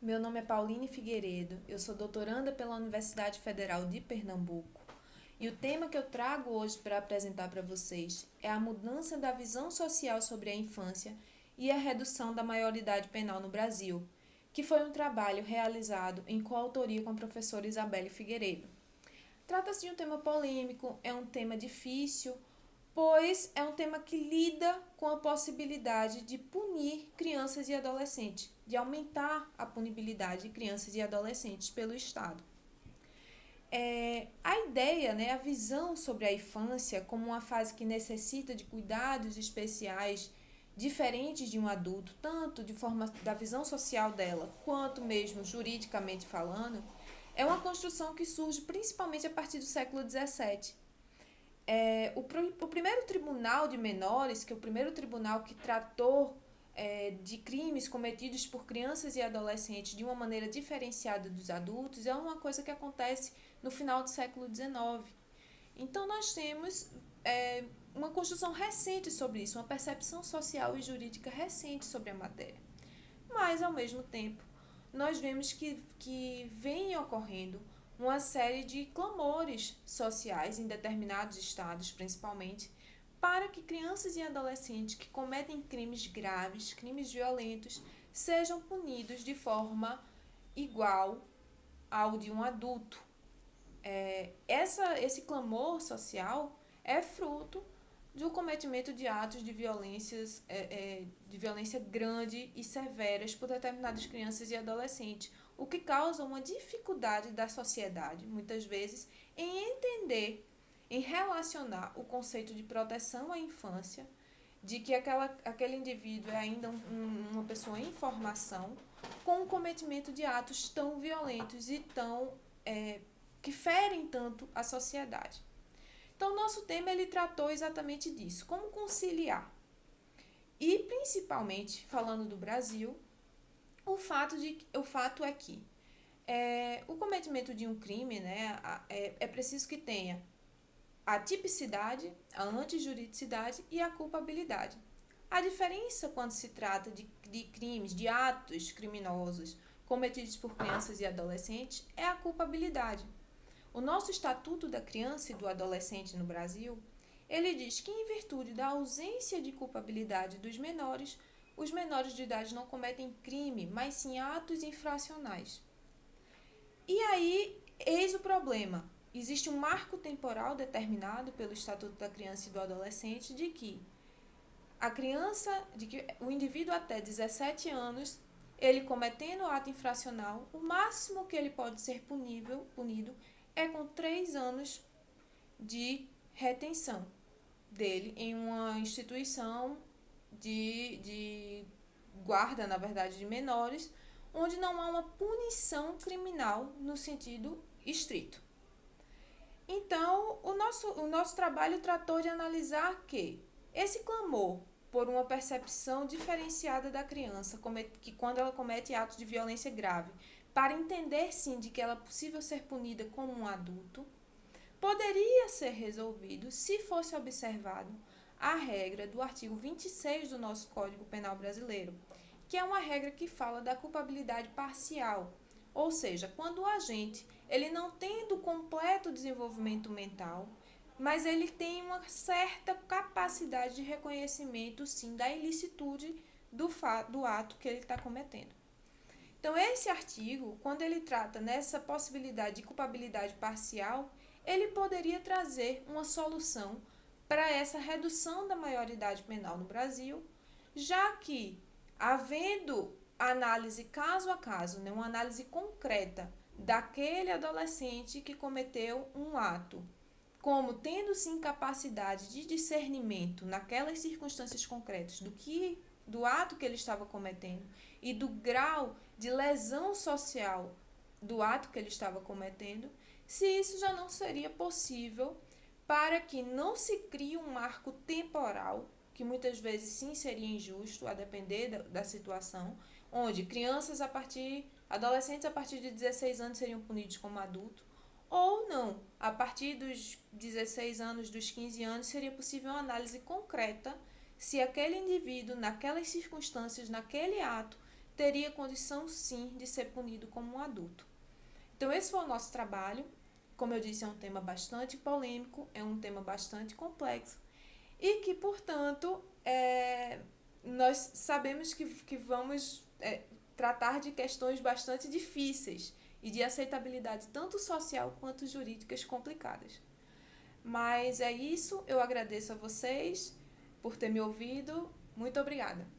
Meu nome é Pauline Figueiredo, eu sou doutoranda pela Universidade Federal de Pernambuco e o tema que eu trago hoje para apresentar para vocês é a mudança da visão social sobre a infância e a redução da maioridade penal no Brasil, que foi um trabalho realizado em coautoria com a professora Isabelle Figueiredo. Trata-se de um tema polêmico, é um tema difícil, pois é um tema que lida com a possibilidade de punir crianças e adolescentes, de aumentar a punibilidade de crianças e adolescentes pelo Estado. A ideia, a visão sobre a infância como uma fase que necessita de cuidados especiais diferentes de um adulto, tanto de forma da visão social dela, quanto mesmo juridicamente falando, é uma construção que surge principalmente a partir do século XVII. O primeiro tribunal de menores, que é o primeiro tribunal que tratou de crimes cometidos por crianças e adolescentes de uma maneira diferenciada dos adultos, é uma coisa que acontece no final do século XIX. Então, nós temos uma construção recente sobre isso, uma percepção social e jurídica recente sobre a matéria. Mas, ao mesmo tempo, nós vemos que vem ocorrendo uma série de clamores sociais em determinados estados, principalmente, para que crianças e adolescentes que cometem crimes graves, crimes violentos, sejam punidos de forma igual ao de um adulto. Esse clamor social é fruto do cometimento de atos de violência grande e severas por determinadas crianças e adolescentes, o que causa uma dificuldade da sociedade, muitas vezes, em entender, em relacionar o conceito de proteção à infância, de que aquele indivíduo é ainda uma pessoa em formação, com o cometimento de atos tão violentos e tão que ferem tanto a sociedade. Então, o nosso tema ele tratou exatamente disso, como conciliar. E, principalmente, falando do Brasil, o fato é que o cometimento de um crime, é preciso que tenha a tipicidade, a antijuridicidade e a culpabilidade. A diferença quando se trata de crimes, de atos criminosos cometidos por crianças e adolescentes é a culpabilidade. O nosso Estatuto da Criança e do Adolescente no Brasil, ele diz que, em virtude da ausência de culpabilidade dos menores, os menores de idade não cometem crime, mas sim atos infracionais. E aí, eis o problema. Existe um marco temporal determinado pelo Estatuto da Criança e do Adolescente de que o indivíduo até 17 anos, ele cometendo ato infracional, o máximo que ele pode ser punido é com 3 anos de retenção dele em uma instituição de guarda, na verdade, de menores, onde não há uma punição criminal no sentido estrito. Então, o nosso trabalho tratou de analisar que esse clamor por uma percepção diferenciada da criança, que quando ela comete atos de violência grave, para entender sim de que ela é possível ser punida como um adulto, poderia ser resolvido se fosse observado a regra do artigo 26 do nosso Código Penal brasileiro, que é uma regra que fala da culpabilidade parcial, ou seja, quando o agente ele não tem do completo desenvolvimento mental, mas ele tem uma certa capacidade de reconhecimento, sim, da ilicitude do ato que ele está cometendo. Então, esse artigo, quando ele trata nessa possibilidade de culpabilidade parcial, ele poderia trazer uma solução para essa redução da maioridade penal no Brasil, já que, havendo análise caso a caso, uma análise concreta daquele adolescente que cometeu um ato, como tendo sim capacidade de discernimento naquelas circunstâncias concretas do ato que ele estava cometendo e do grau de lesão social do ato que ele estava cometendo, se isso já não seria possível para que não se crie um marco temporal, que muitas vezes sim seria injusto, a depender da situação, onde adolescentes a partir de 16 anos seriam punidos como adultos, ou não, a partir dos 16 anos, dos 15 anos, seria possível uma análise concreta se aquele indivíduo, naquelas circunstâncias, naquele ato, teria condição sim de ser punido como um adulto. Então esse foi o nosso trabalho. Como eu disse, é um tema bastante polêmico, é um tema bastante complexo e que, portanto, nós sabemos que vamos tratar de questões bastante difíceis e de aceitabilidade tanto social quanto jurídicas complicadas. Mas é isso, eu agradeço a vocês por ter me ouvido. Muito obrigada.